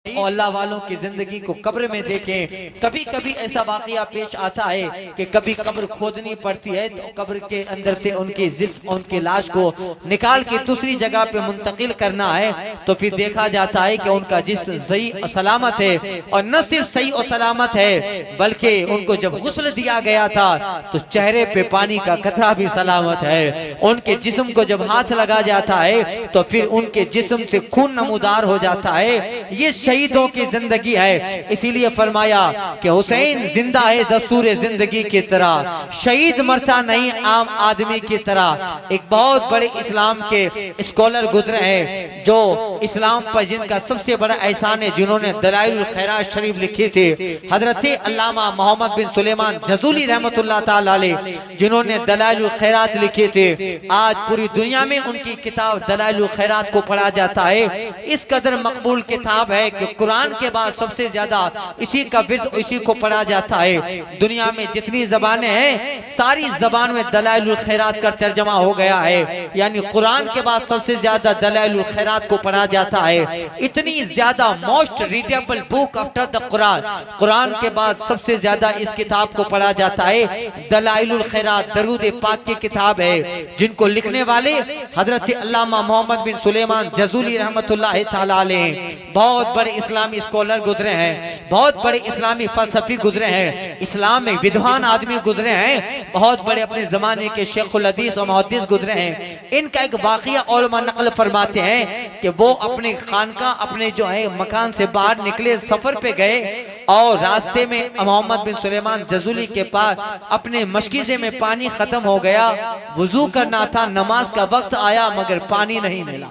और अल्लाह वालों की जिंदगी को कब्र में देखें। कभी कभी ऐसा वाकया पेश आता है कि कभी कब्र खोदनी पड़ती है तो कब्र के अंदर से उनकी लाश को निकाल के दूसरी जगह पे मुंतकिल करना है, तो फिर देखा जाता है कि उनका जिस्म सही और सलामत है। और न सिर्फ सही और सलामत है बल्कि उनको जब गुस्ल दिया गया था तो चेहरे पे पानी का कतरा भी सलामत है। उनके जिस्म को जब हाथ लगा जाता है तो फिर उनके जिस्म से खून नमूदार हो जाता है। ये शहीदों की जिंदगी है। इसीलिए फरमाया कि हुसैन जिंदा है दस्तूर जिंदगी की तरह, शहीद मरता नहीं आम आदमी की तरह। एक बहुत बड़े इस्लाम के स्कॉलर गुजरे हैं जो इस्लाम पर जिनका सबसे बड़ा एहसान है, जिन्होंने दलाइल खैरात शरीफ लिखी थी, हजरत अल्लामा मोहम्मद बिन सुलेमान जजूली रहमतुल्लाह ताला अलैह, जिन्होंने दलाइल खैरात लिखी थी। आज पूरी दुनिया में उनकी किताब दलाइल खैरात को पढ़ा जाता है। इस कदर मकबूल किताब है कि कुरान के बाद सबसे ज्यादा इसी का विर्द इसी को पढ़ा जाता है। दुनिया में जितनी जबानें हैं सारी जबान में दलाइल खैरात का तर्जमा हो गया है, यानी कुरान के बाद सबसे ज्यादा दलाइल खैरात को पढ़ा जाता है। इतनी ज्यादा most readable book after the Quran, Quran के बाद सबसे ज्यादा इस किताब को पढ़ा जाता है। दलाइल खैरात दरूद पाक की किताब है, जिनको लिखने वाले हजरत अल्लामा मोहम्मद बिन सुलेमान जजूली रहमतुल्लाह ताला अलैह बहुत बड़े इस्लामी स्कॉलर गुजरे हैं, बहुत बड़े इस्लामी फलसफी गुजरे हैं, इस्लाम में विद्वान आदमी गुजरे हैं, बहुत बड़े अपने जमाने के शेखुल हदीस और मुहद्दिस गुजरे हैं। इनका एक वाकया उलमा नकल फरमाते हैं कि वो अपने खानका अपने जो है मकान से बाहर निकले, सफर पे गए और रास्ते में मोहम्मद बिन सुलेमान जजूली के पास अपने मशकीज़े में पानी खत्म हो गया। वुजू करना था, नमाज का वक्त आया मगर पानी नहीं मिला।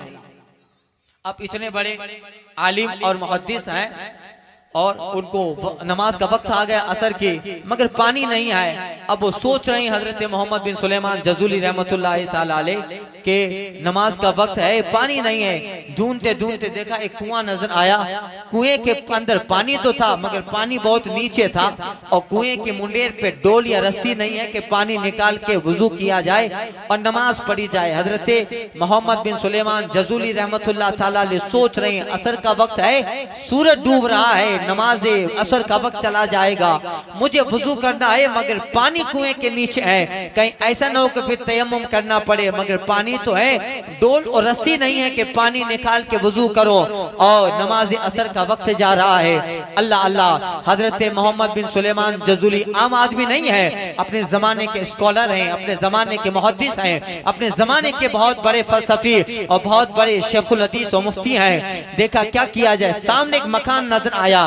अब इतने बड़े आलिम और मुहद्दिस हैं और उनको नमाज का वक्त आ गया असर की, मगर पानी नहीं है। अब वो सोच रहे हैं हजरत मोहम्मद बिन सुलेमान जजूली रहमतुल्लाह ताला अलैह के नमाज का वक्त है, पानी नहीं है। ढूंढते ढूंढते देखा एक कुआं नजर आया, कुएं के अंदर पानी तो था मगर पानी बहुत नीचे था और कुएं के मुंडेर पे डोल या रस्सी नहीं है कि पानी निकाल के वुजू किया जाए और नमाज पढ़ी जाए। हजरत मोहम्मद बिन सुलेमान जजूली रहमतुल्लाह ताला अलैह सोच रहे हैं असर का वक्त है, सूरज डूब रहा है, नमाज असर का वक्त चला जाएगा, मुझे वुजू करना है मगर पानी कुएं के नीचे है, कहीं ऐसा न हो कि फिर तयम्मुम करना पड़े, मगर पानी तो है, डोल और रस्सी नहीं है कि पानी निकाल के वुजू करो और नमाज असर का वक्त जा रहा है। अल्लाह अल्लाह, हजरत मोहम्मद बिन सुलेमान जजूली आम आदमी नहीं है, अपने जमाने के स्कॉलर हैं, अपने जमाने के मुहद्दिस हैं, अपने जमाने के बहुत बड़े फलसफी और बहुत बड़े शेखुल हदीस और मुफ्ती हैं। देखा क्या किया जाए, सामने एक मकान नजर आया,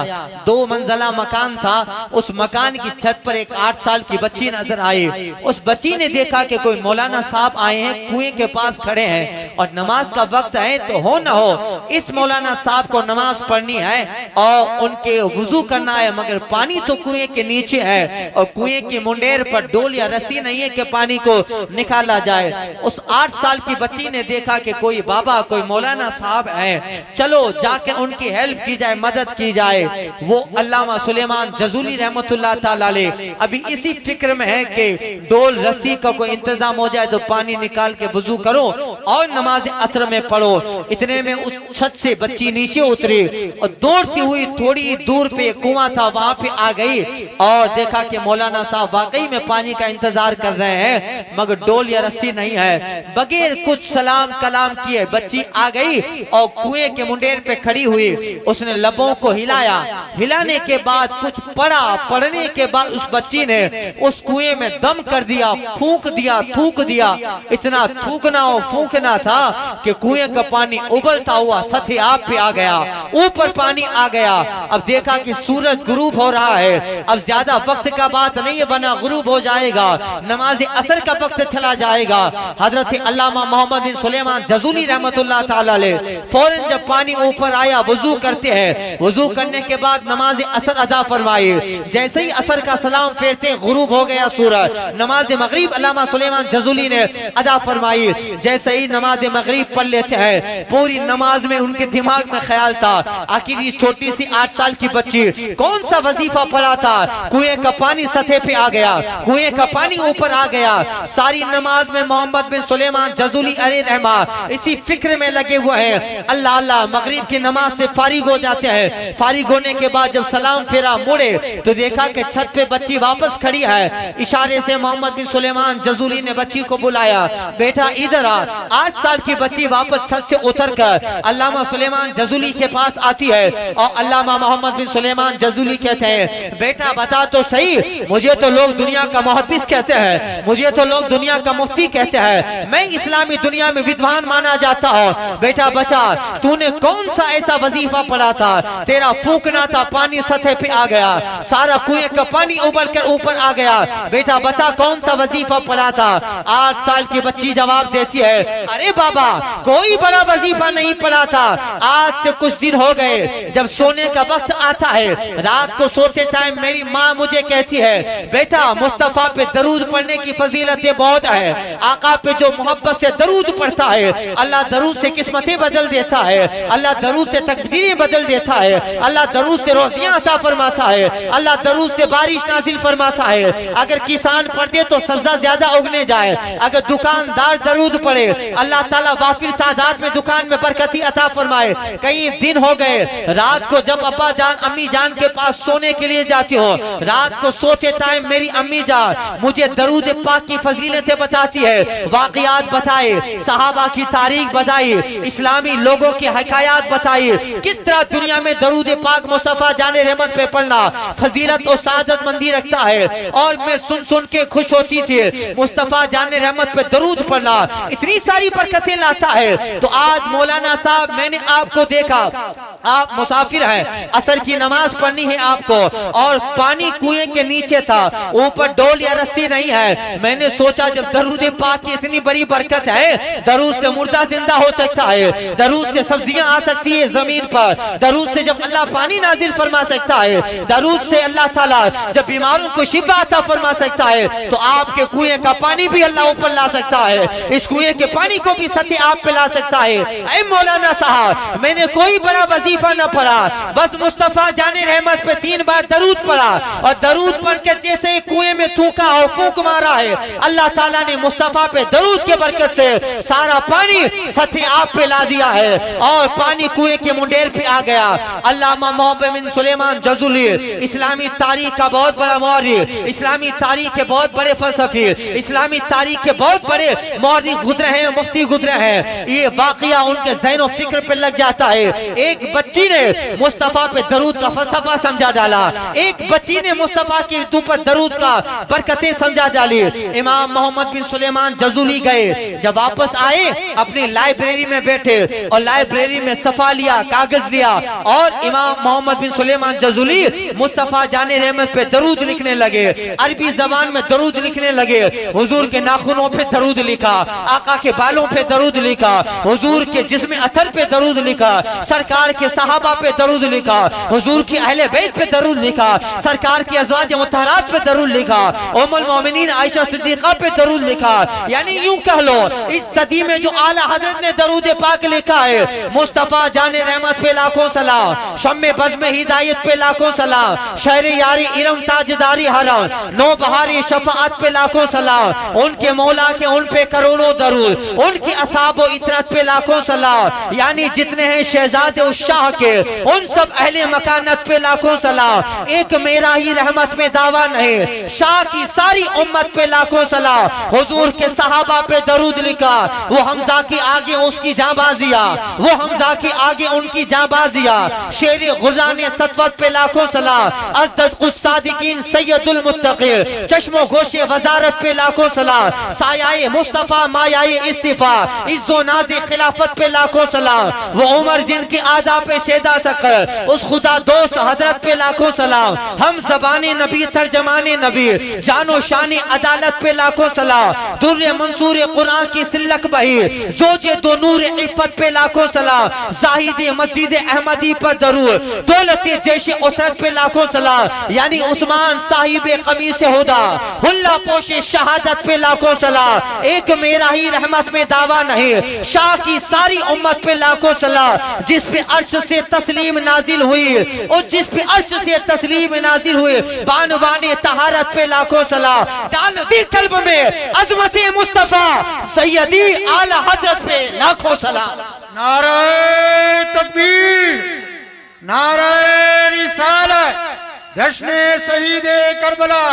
2 मंजिला मकान था, उस मकान की छत पर एक 8 साल की बच्ची नजर आई। उस बच्ची ने देखा कि कोई मौलाना साहब आए हैं, कुएं के पास खड़े हैं और नमाज का वक्त है, तो हो न हो इस मौलाना साहब को नमाज पढ़नी है और उनके वुजू करना है, मगर पानी तो कुएं के नीचे है और कुएं की मुंडेर पर डोल या रस्सी नहीं है कि पानी को निकाला जाए। उस 8 साल की बच्ची ने देखा कि कोई बाबा कोई मौलाना साहब है, चलो जाके उनकी हेल्प की जाए, मदद की जाए। वो अल्लामा सुलेमान जजूली रहमतुल्लाह ताला अलैह अभी इसी फिक्र में है कि डोल रस्सी का कोई इंतजाम हो जाए तो पानी निकाल के वुजू करो और नमाज असर में पढ़ो। इतने में उस छत से बच्ची नीचे उतरी और दौड़ती हुई थोड़ी दूर पे कुआं था वहां पे आ गई और देखा कि मौलाना साहब वाकई में पानी का इंतजार कर रहे हैं मगर डोल या रस्सी नहीं है। बगैर कुछ सलाम कलाम किए बच्ची आ गई और कुएं के मुंडेर पे खड़ी हुई, उसने लबों को हिलाया, हिलाने के बाद कुछ पढ़ा, पढ़ने के बाद उस बच्ची ने उस कुएं में दम कर दिया, फूंक दिया, थूक दिया। इतना थूकना और फूंकना था कि कुएं का पानी उबलता हुआ सतह आप पे आ गया, ऊपर पानी आ गया। अब देखा कि सूरज गुरूब हो रहा है, अब ज्यादा वक्त का बात नहीं है वरना गुरूब हो जाएगा, नमाज असर का वक्त चला जाएगा। हजरत अल्लामा मोहम्मद बिन सुलेमान जजूली रहमतुल्लाह ताला अलैह फौरन जब पानी ऊपर आया वुजू करते हैं, वुजू करने के बाद नमाज असर अदा फरमाई। जैसे ही असर का सलाम फेरते गुरूब हो गया सूरज, नमाज मगरिब अल्लामा सुलेमान जजूली ने अदा फरमाई। जैसे ही नमाज मगरिब पढ़ लेते हैं, पूरी नमाज में उनके दिमाग में ख्याल था आखिर ये छोटी सी 8 साल की बच्ची कौन सा वजीफा पढ़ा था, कुएं का पानी सतह पे आ गया, कुएं का पानी ऊपर आ गया। सारी नमाज में मोहम्मद बिन सुलेमान जज़ूली अलैहि रहमा इसी फिक्र में लगे हुए हैं। अल्लाह अल्लाह मगरिब की नमाज से फारिग हो जाते हैं। फारिग होने के बाद जब सलाम फेरा मुड़े तो देखा कि छत पे बच्ची वापस खड़ी है। इशारे से मोहम्मद बिन सुलेमान जज़ूली ने बच्ची को बुलाया, बेटा इधर आ। 8 साल की बच्ची वापस छत से उतर कर अल्लामा सुलेमान जज़ूली के पास आती है और अल्लामा मोहम्मद बिन सुलेमान जज़ूली कहते हैं, बेटा बता तो सही, मुझे तो लोग दुनिया का मुहद्दिस कहते हैं, मुझे तो लोग दुनिया का मुफ्ती कहते हैं, मैं इस्लामी दुनिया में विद्वान माना जाता हूँ। बेटा बचा, तूने कौन सा ऐसा वजीफा पढ़ा था, तेरा फूकना था, पानी सतह पे आ गया, सारा कुएं का पानी उबल कर ऊपर आ गया, बेटा बता कौन सा वजीफा पढ़ा था। 8 साल की बच्ची जवाब देती है, अरे बाबा कोई बड़ा वजीफा नहीं पढ़ा था, आज से कुछ दिन हो गए जब सोने का वक्त आता है, रात को सोते टाइम मेरी माँ मुझे कहती है, बेटा मुस्तफा पे दरूद पढ़ने की फजीलतें बहुत है, आका पे जो मोहब्बत से दरूद पढ़ता है अल्लाह दरूद से किस्मतें बदल देता है, अल्लाह दरूद से तकदीरें बदल देता है, अल्लाह दरूद से रोज़ियां अता फरमाता है, अल्लाह दरूद से बारिश नाजिल फरमाता है। अगर किसान पढ़ते तो सब्जा ज्यादा उगने जाए, अगर दुकानदार दरूद पढ़े अल्लाह ताला वाफिर तादाद में दुकान में बरकती अता फरमाए। कई दिन हो गए, रात को जब अब्बा जान अम्मी जान के पास सोने के लिए जाती हो, रात को सोते टाइम मेरी अम्मी जान मुझे दरूद पाक की फजीलतें बताती है, वाक़ियात बताए, सहाबा की तारीख बताई, इस्लामी लोगों की हकायात बताई, किस तरह दुनिया में दरूद पाक मुस्तफा जाने रहमत पे पढ़ना फजीलत और सादत मंदी रखता है। और मैं सुन सुन के खुश होती थी, मुस्तफा जाने रहमत पे दरूद पढ़ना इतनी सारी बरकतें लाता है। तो आज मौलाना साहब मैंने आपको देखा, आप मुसाफिर हैं, असर की नमाज पढ़नी है आपको, और पानी कुएं के नीचे था, ऊपर डोल या रस्सी नहीं है। मैंने सोचा जब दरूद पाक की इतनी बड़ी बरकत है, दरूद से मुर्दा जिंदा हो सकता है, दरूद से सब्जियां आ सकती है जमीन पर, दरूद से जब अल्लाह पानी नाजिल फरमा सकता है, दरूद से अल्लाह ताला जब बीमारों को शिफा अता फरमा सकता है, तो आपके कुएं का पानी भी अल्लाह ऊपर ला सकता है, इस कुएं के पानी को भी सतह आप पे ला सकता है। ऐ मौलाना साहब मैंने कोई बड़ा वजीफा न पढ़ा, बस मुस्तफा जाने रहमत पे 3 बार दरूद पढ़ा, और दरूद पढ़ के जैसे कुएं में थूका और फूंक मारा है, अल्लाह ताला ने मुस्तफा पे दरूद के बरकत से सारा पानी सतह आप पे ला दिया है, और पानी कुएं के मुंडेर पे आ गया। अल्लामा मोहम्मद बिन सुलेमान जज़ूली इस्लामी तारीख का बहुत बड़ा मौर्रिख, इस्लामी तारीख के बहुत बड़े फलसफी, इस्लामी तारीख के बहुत बड़े मौर्रिख गुजरे हैं, मुफ्ती गुजरे हैं। ये वाकया उनके ज़हन और फिक्र पे लग जाता है। एक बच्ची ने मुस्तफा पे दरूद का फलसफा समझा डाला, एक बच्ची ने मुस्तफा के ऊपर दरूद का बरकतें समझा डाली। इमाम मोहम्मद बिन सुलेमान जज़ूली गए, जब वापस आए अपनी लाइब्रेरी में बैठे और लाइब्रेरी में सफा लिया, कागज लिया, और इमाम मोहम्मद बिन सुलेमान जज़ूली मुस्तफा जाने रहमत पे दरूद लिखने लगे, अरबी जबान में दरूद लिखने लगे। हुजूर के नाखूनों पे दरूद लिखा, आका के बालों पे दरूद लिखा, हुजूर के जिस्म अतर पे दरूद लिखा, सरकार के सहाबा पे दरूद लिखा, हुजूर की अहले बैत पे दरूद लिखा, सरकार की अज़वाज मुतहरात पे दरूद लिखा, उम्मुल मोमिनीन आयशा सिद्दीक़ा पे दरूद लिखा। यानी यूं कह लो इस सदी में जो आला हजरत ने दरूद पाक लिखा है, मुस्तफा जाने रहमत पे लाखों सलाम, शम्मे बज़्म हिदायत पे लाखों सलाम, शहरे यारी इरम ताजदारी हरम, नो बहारी शफाअत पे लाखों सलाम, उनके मौला के उन पे करोड़ों दरूद, उनकी असहाब व इतरत पे लाखों सलाम। यानी जितने हैं शहजादे उस शाह के, उन सब अहले मकानत पे लाखों सलाम। एक मेरा ही रहमत में दावा नहीं, शाह की सारी उम्मत पे लाखों सलाम। हुजूर के सहाबा पे दरूद लिखा, वो हमजा के आगे उसकी जाबाजिया, वो हमजा के आगे उनकी जाबाजिया। शेर गुर्रान सतवत पे लाखों सलाम, अज़्ज़त सादिकीन सैयदुल मुत्तक़ीन, चश्मो गोशे वजारत पे लाखों सलाम, सायाए मुस्तफा मायाए इस्तिफा, इज्जो नाज़े खिलाफत पे लाखों सलाम। वो उमर जिनकी आदा पे शेदा सकर, उस खुदा दोस्त हजरत पे लाखों सलाम। हम ज़बाने नबी तर्जमाने नबी, जानो शानी अदालत पे लाखों सलाम। दुर्रे मंसूर कुरान की सिल्लक बही, जोजे दो नूर इफ़्फ़त पे लाखों सलाम। जाहिद मस्जिद अहमदी पर दरूद, दौलत जैश उसरत पे लाखों सलाम। यानी उस्मान साहिब कमीस हुदा, हुल्ला पोशे शहादत पे लाखों सलाम। एक मेरा इलाही रहमत में दावा नहीं। शाह की सारी उम्मत पे लाखों सलाम, जिस पे अर्श से तस्लीम नाजिल हुई और जिस पे अर्श से तस्लीम नाजिल हुई, बानवाने तहारत पे लाखों सलाम। डाल दी कल्ब में अजमत मुस्तफा सैयदी आला हजरत पे लाखों सलाम। नारे तकबीर, नारे रिसालत, जश्ने शहीदे करबला,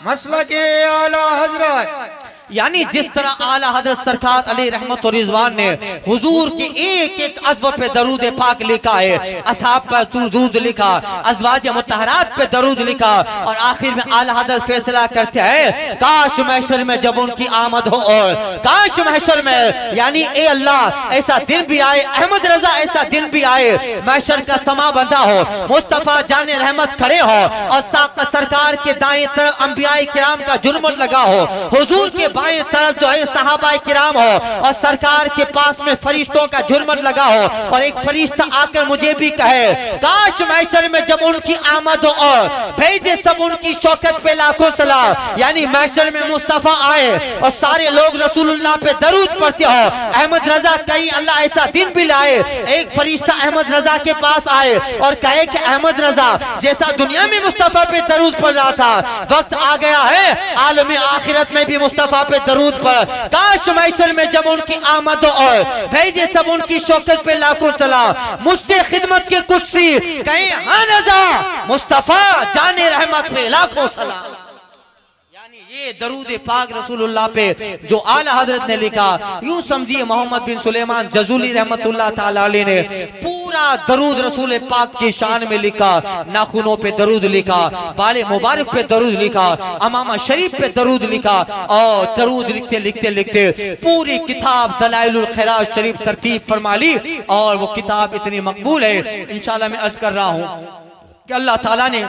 मसलके आला हजरत। यानी जिस तरह आला हजरत सरकार अली रहमत और रिजवान ने हुजूर के एक एक अज़्व पे दरूद पाक लिखा है, असहाब पर दरूद लिखा, अज़वाज मुतहरात पे दरूद लिखा, और आखिर में आला हजरत फैसला करते हैं काश महशर में जब उनकी आमद हो, और काश महशर में यानी ए अल्लाह ऐसा दिन भी आए, अहमद रजा ऐसा दिन भी आए, महशर का समा बंधा हो, मुस्तफ़ा जाने रहमत खड़े हो और सरकार के दाएं तरफ अंबियाए किराम का जुल्मत लगा हो, हुजूर के बाएं तरफ जो है सहाबाए किराम हो, और सरकार के पास में फरिश्तों का झुरमट लगा हो, और एक फरिश्ता आकर मुझे भी कहे काश महशर में जब उनकी आमद हो और भेजे सब उनकी शौकत पे लाखों सलाम। यानी महशर में मुस्तफा आए और सारे लोग रसूलुल्लाह पे दरूद पढ़ते हो। अहमद रजा कहीं अल्लाह ऐसा दिन भी लाए, एक फरिश्ता अहमद रजा के पास आए और कहे कि अहमद रजा जैसा दुनिया में मुस्तफा पे दरूद पढ़ रहा था, वक्त आ गया है आलम आखिरत में भी मुस्तफा पे दरूद पढ़। काश महशर में जब उनकी आमद हो और भेजे सब उनकी शौकत पे लाखों सलाम। मुझसे खिदमत के कुर्सी कहीं हाँ रजा, मुस्तफा जाने रहमत पे लाखों सलाम। ये दरूद पाक रसूलुल्लाह पे जो आला हजरत ने लिखा, यूं समझिए मोहम्मद बिन सुलेमान जजूली रहमतुल्लाह ताला अलैह ने पूरा दरूद रसूल पाक की शान में लिखा। नाखूनों पे दरूद लिखा, बाले मुबारक पे दरूद लिखा, अमामा शरीफ पे दरूद लिखा, और दरूद लिखते लिखते लिखते पूरी किताब दलाइलुल खैरात शरीफ तरतीब फरमा ली, और वो किताब इतनी मकबूल है। इंशाल्लाह मैं अर्ज कर रहा हूँ कि अल्लाह ताला ने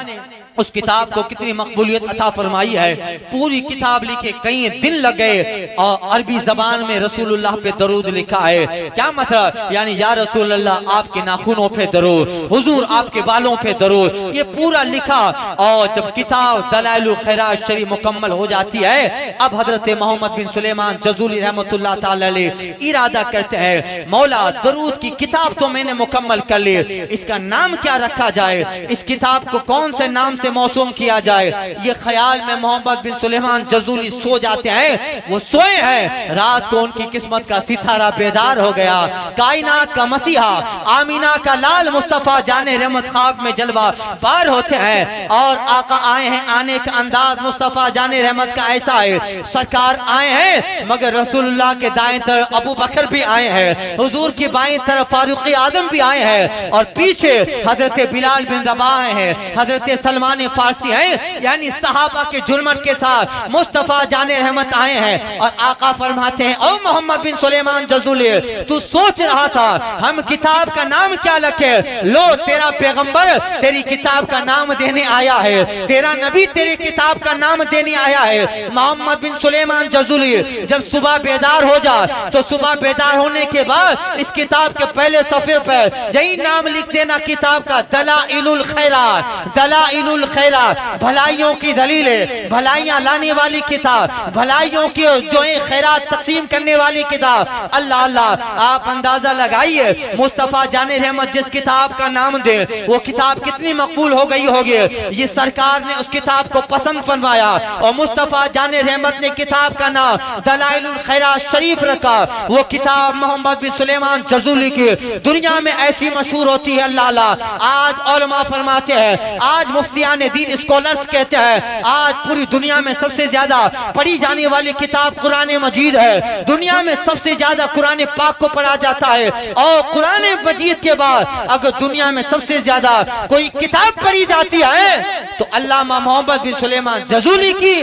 उस किताब को कितनी मकबूलियत अता फरमाई है। पूरी किताब लिखे कई दिन लग गए, और अरबी जबान में रसूलुल्लाह पे दरूद लिखा है। क्या मतलब, यानी या रसूलुल्लाह आपके नाखूनों पे दरूद, हुजूर आपके बालों पे दरूद, ये पूरा लिखा। और जब किताब दलाइलुल खैरात शरीफ मुकम्मल हो जाती है, अब हजरत मोहम्मद बिन सुलेमान जजूली रहमतुल्लाह ताला अलैह इरादा करते हैं मौला दरूद की किताब तो मैंने मुकम्मल कर ली, इसका नाम क्या रखा जाए, इस किताब को कौन से नाम से मौसूम किया जाए। ये ख्याल में मोहम्मद बिन सुलेमान जजूली सो जाते हैं। वो सोए हैं, रात को उनकी किस्मत का सितारा बेदार हो गया। कायनात का मसीहा आमीना का लाल मुस्तफा जाने रहमत ख्वाब में जलवा पार होते हैं, और आका आए हैं, आने का अंदाज मुस्तफा जाने रहमत का ऐसा है। सरकार आए हैं, मगर रसूलुल्लाह के दाएं तरफ अबू बकर भी आए हैं, हुजूर की बाएं तरफ फारूक आदम भी आए हैं, और पीछे हजरत बिलाल बिन रबाह हैं, हजरत सलमान फारसी है। यानी सहाबा के जुल्मत के साथ मुस्तफा जाने रहमत आए हैं, और आका फरमाते हैं ओ मोहम्मद बिन सुलेमान जजूली, तू सोच रहा था हम किताब का नाम क्या रखे, लो तेरा पैगंबर तेरी किताब का नाम देने आया है, तेरा नबी तेरी किताब का नाम देने आया है। मोहम्मद बिन सुलेमान जजूली जब सुबह बेदार हो जा, तो सुबह बेदार होने के बाद इस किताब के पहले सफे पर यही नाम लिख देना किताब का, दलाइलुल खैरात। दलाइलुल खैरात भलाइयों की दलीलें, भलाइयां लाने वाली किताब, भलाइयों की जो है खैरात तकसीम करने वाली किताब। अल्लाह अल्लाह, आप अंदाजा लगाइए मुस्तफा जाने रहमत जिस किताब का नाम दे वो किताब कितनी मकबूल हो गई होगी। ये सरकार ने उस किताब को पसंद फरमाया, और मुस्तफा जाने रहमत ने किताब का नाम दलाइलुल खैरात शरीफ रखा। वो किताब मोहम्मद बिन सुलेमान जजूली की दुनिया में ऐसी मशहूर होती है अल्लाह अल्लाह। आज उलमा फरमाते हैं, आज मुफ्तियान दीन स्कॉलर्स कहते हैं, आज पूरी दुनिया में सबसे ज्यादा पढ़ी जाने वाली किताब कुरान मजीद है। दुनिया में सबसे ज्यादा कुरान पाक को पढ़ा जाता है, और कुरान मजीद के बाद अगर दुनिया में सबसे ज्यादा कोई किताब पढ़ी जाती है तो अल्लामा मोहम्मद बिन सुलेमान जजूली की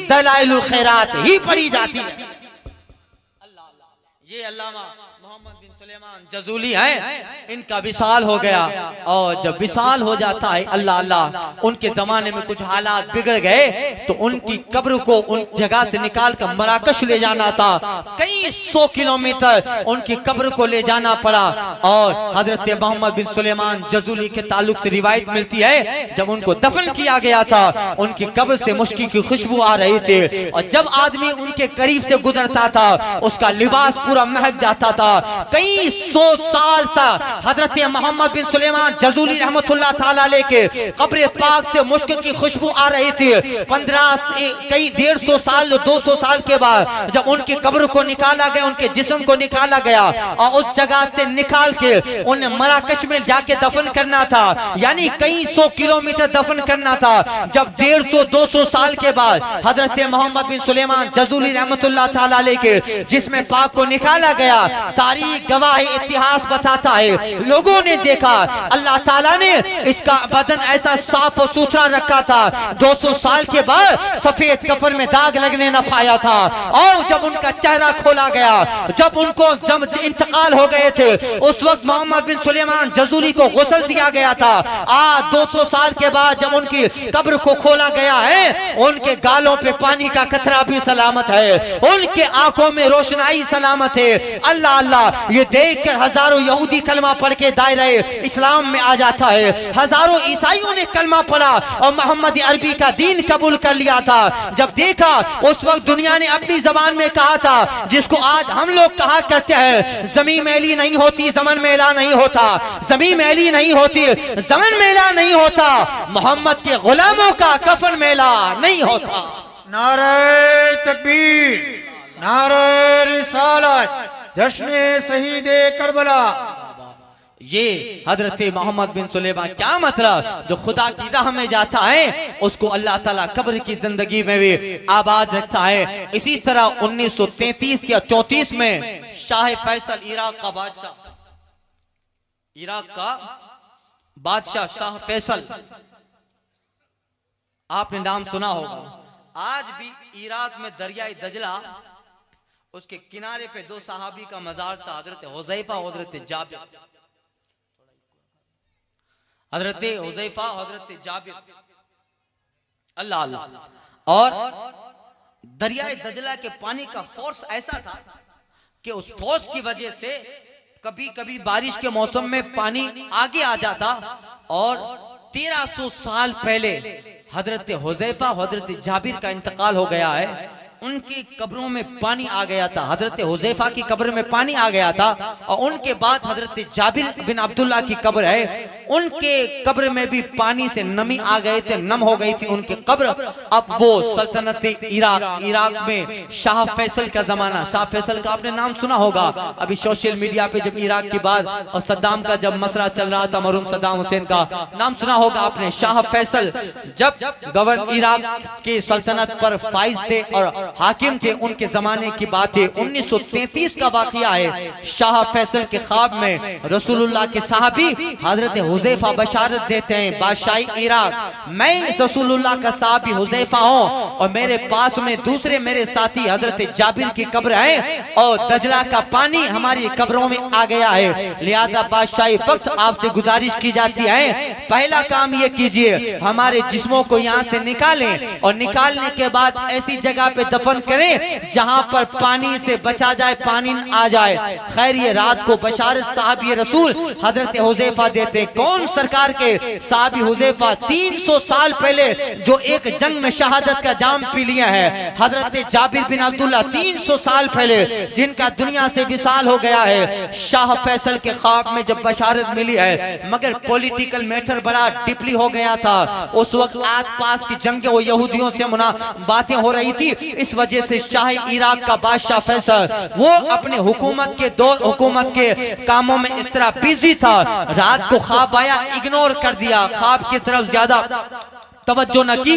दलाइलुल खैरात ही पढ़ी जाती है। ये अल्लामा मोहम्मद बिन सुलेमान जजूली हैं, इनका विसाल हो गया। और जब विसाल हो जाता है, अल्लाह अल्लाह, उनके जमाने में कुछ हालात बिगड़ गए तो उनकी कब्र को उन जगह से निकाल कर मराकश ले जाना था। कई 100 किलोमीटर उनकी कब्र को ले जाना पड़ा। और हजरत मोहम्मद बिन सुलेमान जजूली के ताल्लुक से रिवायत मिलती है, जब उनको दफन किया गया था उनकी कब्र से मुश्की की खुशबू आ रही थी। और जब आदमी उनके करीब से गुजरता था उसका लिबास पूरा महक जाता था। कई 100 साल तक हजरत मोहम्मद बिन सुलेमान जजूली रहमतुल्लाह ताला अलैह के कब्र पाक से मुश्क की खुशबू आ रही थी। 150 साल 200 साल के बाद जब उनकी कब्र को निकाला गया, उनके जिस्म को निकाला गया और उस जगह से निकाल के उन्हें मराकश में जाके दफन करना था, यानी कई 100 किलोमीटर दफन करना था। जब 150-200 साल के बाद हजरत मोहम्मद बिन सुलेमान जजूली रहमतुल्लाह ताला अलैह के जिस्म पाक को निकाला गया, तारीख गवाह इतिहास बताता है, लोगों ने देखा अल्लाह ताला ने इसका बदन ऐसा साफ और सुथरा रखा था, 200 साल के बाद सफेद कफन में दाग लगने न पाया था। और जब उनका चेहरा खोला गया, जब उनको जब इंतकाल हो गए थे, उस वक्त मोहम्मद बिन सुलेमान जजूली को गुस्ल दिया गया था। आज 200 साल के बाद जब उनकी कब्र को खोला गया है, उनके गालों पे पानी का कतरा भी सलामत है, उनके आंखों में रोशनाई सलामत है। अल्लाह अल्लाह, ये देखकर हजारों यहूदी कलमा पढ़ के दायरे इस्लाम में आ जाता है। हजारों ईसाइयों ने कलमा पढ़ा और मोहम्मद अरबी का दीन कबूल कर लिया था। जब देखा उस वक्त दुनिया ने अपनी जबान में कहा था, जिसको आज हम लोग कहा करते हैं, जमीन मैली नहीं होती जमन मेला नहीं होता, जमीन मैली नहीं होती जमन मेला नहीं होता, मोहम्मद के गुलामों का कफन मेला नहीं होता। नारे तकबीर, नारे रिसालत, जश्न शहीदे करबला। ये हजरत मोहम्मद बिन सुलेमान, क्या मतलब, जो खुदा की राह में जाता है उसको अल्लाह ताला कब्र की जिंदगी में भी आबाद रखता है। इसी तरह 1933 या 34 में शाह फैसल, इराक का बादशाह शाह फैसल, आपने नाम सुना होगा। आज भी इराक में दरियाई दजला, उसके किनारे पे 2 सहाबी का मजार था, हजरत हुज़ैफा, हजरत जाबिर, हजरत हुज़ैफा, हजरत जाबिर, अल्लाह अल्लाह। और दरियाए दजला के पानी का फोर्स ऐसा था कि उस फोर्स की वजह से कभी कभी बारिश के मौसम में पानी आगे आ जाता। और 1300 साल पहले हजरत हुज़ैफा, हजरत जाबिर का इंतकाल हो गया है, उनकी कब्रों में पानी आ गया था। हजरत हुज़ैफा की कब्र में पानी आ गया था और उनके बाद हजरत जाबिर बिन अब्दुल्ला की कब्र है, उनके कब्र में भी पानी से नमी आ गए थे, नम हो गई थी उनकी कब्र। अब वो सल्तनत इराक में शाह फैसल का जमाना, शाह फैसल का आपने नाम सुना होगा। अभी सोशल मीडिया पे जब इराक की बात और सद्दाम का जब मसला चल रहा था, मरहूम सद्दाम हुसैन का नाम सुना होगा आपने। शाह फैसल जब गवर्नर इराक की सल्तनत पर फाइज थे और हाकिम थे, उनके जमाने की बात है। 1933 का वाकया है। शाह फैसल के ख्वाब में रसूलुल्लाह के साहबी हजरत हुज़ैफा बशारत देते हैं, बादशाही इराक, मैं रसूलुल्लाह का साहबी हुज़ैफा हूँ और मेरे पास में दूसरे मेरे साथी हजरत जाबिर की कब्र है और दजला का पानी हमारी कब्रों में आ गया है। लिहाजा बादशाही वक्त आपसे गुजारिश की जाती है, पहला काम ये कीजिए, हमारे जिस्मों को यहाँ से निकालें और निकालने के बाद ऐसी जगह पे दफन करें जहाँ पर पानी से बचा जाए, पानी आ जाए। खैर ये रात को बशारत साहबी रसूल हजरत हुज़ैफा देते। कौन सरकार के साहबी हुज़ैफा 300 साल पहले जो एक जंग में शहादत का जाम पी लिया है। हजरत जाबिर बिन अब्दुल्ला 300 साल पहले जिनका दुनिया से विसाल हो गया है। शाह फैसल के ख्वाब में जब बशारत मिली है, मगर पॉलिटिकल मैटर बड़ा डीपली हो गया था। उस वक्त आस पास की जंग वो यहूदियों से बातें हो रही थी, इस वजह से शाह इराक का बादशाह फैसल वो अपने हुकूमत के कामों में इस तरह बिजी था, रात को ख्वाब आया, इग्नोर कर दिया, ख्वाब की तरफ ज्यादा तवज्जो न की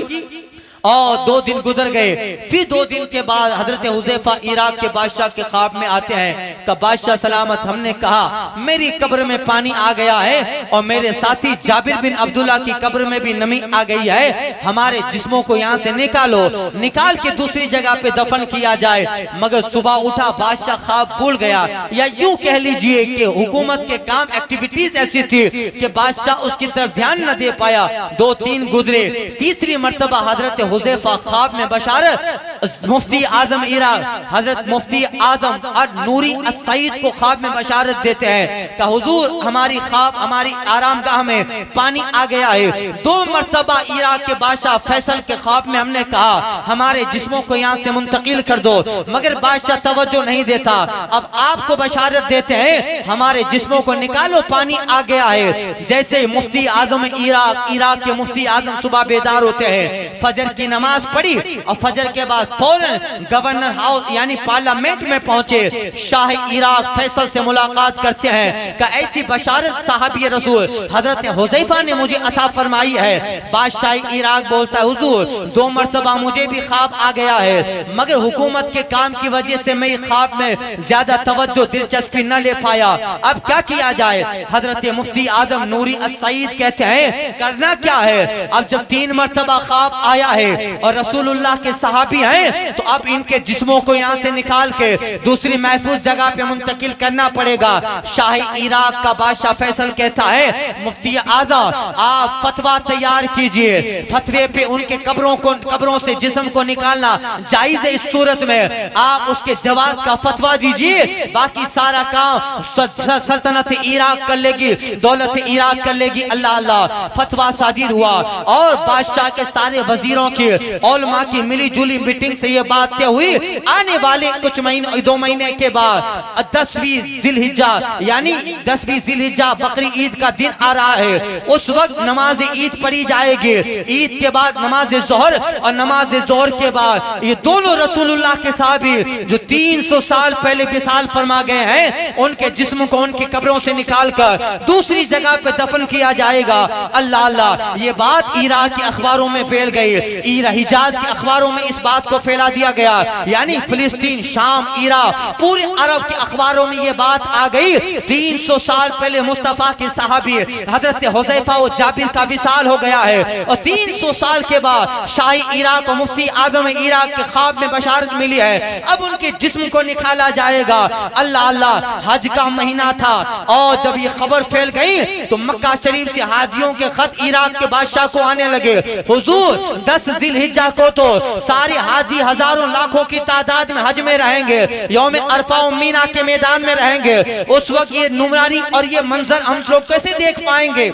और 2 दिन गुजर गए। फिर 2 दिन के बाद हजरत हुज़ैफा इराक के बादशाह के ख्वाब में आते हैं कि बादशाह सलामत, हमने कहा मेरी कब्र में पानी आ गया है और मेरे साथी जाबिर बिन अब्दुल्ला की कब्र में भी नमी आ गई है, हमारे जिस्मों को यहाँ से निकालो, निकाल के दूसरी जगह पे दफन किया जाए। मगर सुबह उठा बादशाह ख्वाब भूल गया, या यूं कह लीजिए कि हुकूमत के काम एक्टिविटीज ऐसी थी कि बादशाह उसकी तरफ ध्यान न दे पाया। 2-3 गुजरे, तीसरी मर्तबा हजरत हुज़ैफा ख्वाब में बशारत मुफ्ती आदम इराक हजरत मुफ्ती आदम नूरी सईद को ख्वाब में बशारत देते हैं कि हुजूर हमारी ख्वाब हमारी आरामगाह में पानी आ गया है। 2 मर्तबा इराक के बादशाह फैसल के ख्वाब में हमने कहा हमारे जिस्मों को यहाँ से मुंतकिल कर दो, मगर बादशाह तवज्जो नहीं देता। अब आपको बशारत देते हैं हमारे जिस्मों को निकालो, पानी आ गया है। जैसे मुफ्ती आदम इराक के मुफ्ती आदम सुबह बेदार होते हैं, फजर की नमाज पढ़ी और फजर के बाद फौरन गवर्नर हाउस यानी पार्लियामेंट में पहुंचे। शाह इराक फैसल से मुलाकात करते हैं कि ऐसी बशारत साहबी रसूल हजरत हुज़ैफा ने मुझे अता फरमाई है। बादशाह इराक बोलता है हुजूर 2 मर्तबा मुझे भी ख्वाब आ गया है, मगर हुकूमत के काम की वजह से मैं ख्वाब में ज्यादा तवज्जो दिलचस्पी न ले पाया, अब क्या किया जाए। हजरत मुफ्ती आदम नूरी सईद कहते हैं करना क्या है, अब जब 3 मर्तबा ख्वाब आया है और रसूलुल्लाह के सहाबी हैं तो अब इनके जिस्मों को यहाँ से निकाल के दूसरी महफूज जगह पे मुंतकिल करना पड़ेगा। शाही इराक का बादशाह फैसल कहता है मुफ्ती आदम आप फतवा तैयार कीजिए, फतवे पे उनके कब्रों से जिस्म को निकालना जायज है, इस सूरत में आप उसके जवाब का फतवा दीजिए, बाकी सारा काम सल्तनत इराक कर लेगी, दौलत इराक कर लेगी। अल्लाह अल्लाह फतवा सादिर हुआ और बादशाह के सारे वजीरों की उलमा की मिली जुली मीटिंग से ये बात तय हुई आने वाले कुछ महीने 2 महीने के बाद 10वीं जिलहिज्जा यानी 10वीं जिलहिज्जा बकरी ईद का दिन आ रहा है, उस वक्त नमाज ईद पढ़ी जाएगी। ईद के बाद नमाज जोहर और नमाज जोहर के बाद ये दोनों रसूलुल्लाह के साहबी जो 300 साल पहले विसाल फरमा गए हैं उनके जिस्म को उनकी कब्रों से निकाल कर दूसरी जगह पे दफन किया जाएगा। अल्लाह अल्लाह ये बात इराक के अखबारों में फैल गई, हिजाज के अखबारों में इस बात को फैला दिया गया, यानी फिलिस्तीन शाम इराक पूरे अरब के अखबारों में ये बात आ गई। 300 साल पहले मुस्तफा के साहबी हजरत हुज़ैफा और जाबिर का विसाल हो गया है और 300 साल के बाद शाही इराक और मुफ्ती आदम इराक के ख्वाब में बशारत मिली है, अब उनके जिस्म को निकाला जाएगा। अल्लाह अल्लाह हज का महीना था और जब ये खबर फैल गई तो मक्का शरीफ से हाजियों के खत इराक के बादशाह को आने लगे, हुजूर 10 जिलहिज्जा को तो सारे हाजी हजारों लाखों की तादाद में हज में रहेंगे, यौम अरफा और मीना के मैदान में रहेंगे, उस वक्त ये नुमानी और ये मंजर हम लोग कैसे देख पाएंगे,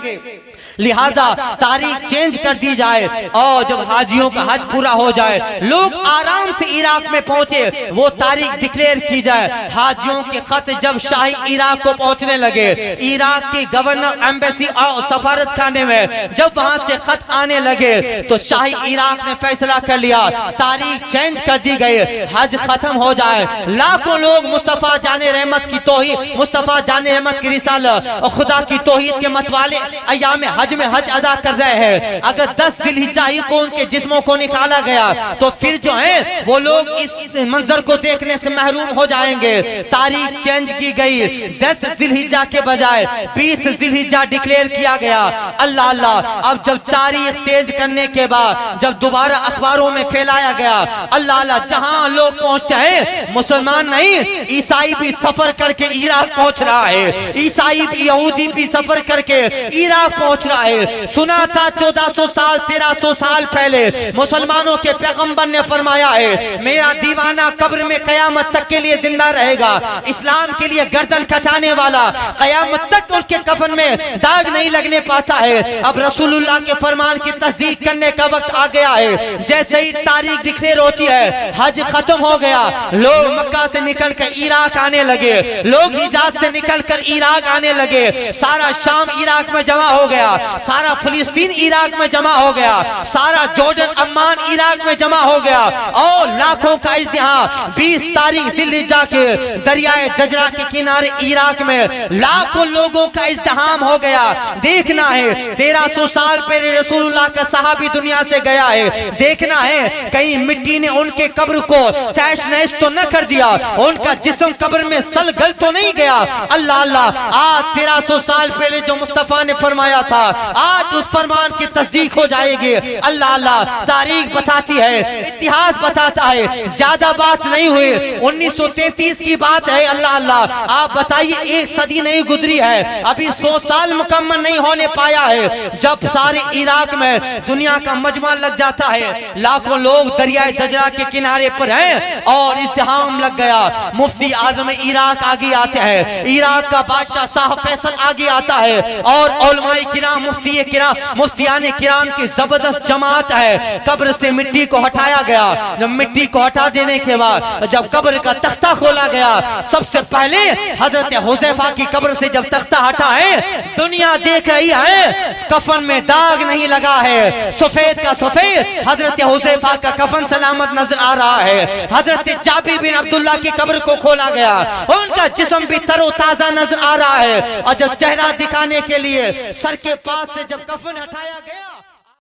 लिहाजा तारीख चेंज कर दी जाए और जब हाजियों का हज पूरा हो जाए लोग आराम से इराक में पहुंचे वो तारीख डिक्लेयर की जाए। हाजियों के खत जब शाही इराक को पहुंचने लगे, इराक की गवर्नर एम्बेसी और सफारत खाने में जब वहां से खत आने लगे तो शाही इराक ने फैसला कर लिया तारीख चेंज कर दी गई, हज खत्म हो जाए। लाखों लोग मुस्तफा जाने रहमत की तौहीद, मुस्तफा जाने रहमत की रिसालत और खुदा की तौहीद के मतवाले अय्याम हज में हज अदा कर रहे हैं। अगर 10 जिलहिज्जा को उनके जिस्मों को निकाला गया तो फिर जो है वो लोग इस मंजर को देखने से महरूम हो जाएंगे। तारीख चेंज की गई, 10 जिलहिज्जा के बजाय 20 जिलहिज्जा डिक्लेयर किया गया। अल्लाह अल्लाह अब जब तारीख तेज करने के बाद जब दोबारा अखबारों में फैलाया गया, अल्लाह अल्लाह जहां लोग पहुंचते हैं मुसलमान नहीं ईसाई भी सफर करके इराक पहुंच रहा है, ईसाई यहूदी भी सफर करके इराक पहुंच रहा है। सुना था 1400 साल 1300 साल पहले मुसलमानों के पैगंबर ने फरमाया है मेरा दीवाना कब्र में कयामत तक के लिए जिंदा रहेगा, इस्लाम के लिए गर्दन कटाने वाला कयामत तक उसके कफन में दाग नहीं लगने पाता है। अब रसूलुल्लाह के फरमान की तस्दीक करने का वक्त आ गया है। जैसे ही तारीख डिक्लेयर होती है हज खत्म हो गया, लोग मक्का से निकलकर इराक आने लगे, लोग हिजाज से निकलकर इराक आने लगे, सारा शाम इराक में जमा हो गया। सारा फिलिस्तीन इराक में जमा हो गया, सारा जॉर्डन अम्मान इराक में जमा हो गया और लाखों का इज्तिहाम 20 तारीख जिल्हिज्जा के दरियाए दजरा के किनारे इराक में लाखों लोगों का इज्तिहाम हो गया। देखना है 1300 साल पहले रसूलुल्लाह का सहाबी दुनिया से गया है, देखना है कहीं मिट्टी ने उनके कब्र को तैश नैश तो न कर दिया, उनका जिस्म कब्र में सलगल तो नहीं गया। अल्लाह अल्लाह, आज 1300 साल पहले जो मुस्तफा ने फरमाया था आज उस फरमान की तस्दीक हो जाएगी। अल्लाह अल्लाह, तारीख बताती है, इतिहास बताता है, ज्यादा बात नहीं हुई, 1933 की बात है। अल्लाह अल्लाह, आप बताइए एक सदी नहीं गुजरी है, अभी 100 साल मुकम्मल नहीं होने पाया है जब सारे इराक में दुनिया का मजमा लग जाता है, लाखों लोग दरियाए दजरा के किनारे पर हैं और इज्तिहाम लग गया। मुफ्ती आजम इराक आगे आते हैं, इराक का बादशाह शाह फैसल आगे आता है और उलमाए किराम मुफ्तियाने किराम की जबरदस्त जमात है। कब्र से मिट्टी को हटाया गया, जब मिट्टी को हटा देने के बाद जब कब्र का तख्ता खोला गया, सबसे पहले हजरत हुज़ैफा की कब्र से जब तख्ता हटा है, दुनिया देख रही है कफन में दाग नहीं लगा है, सफेद का सफेद हजरत हुज़ैफा का कफन सलामत नजर आ रहा है। हजरत जाबिर बिन अब्दुल्लाह की कब्र को खोला गया, उनका जिस्म भी तरोताजा नजर आ रहा है और जब चेहरा दिखाने के लिए सर के पास से जब कफन हटाया गया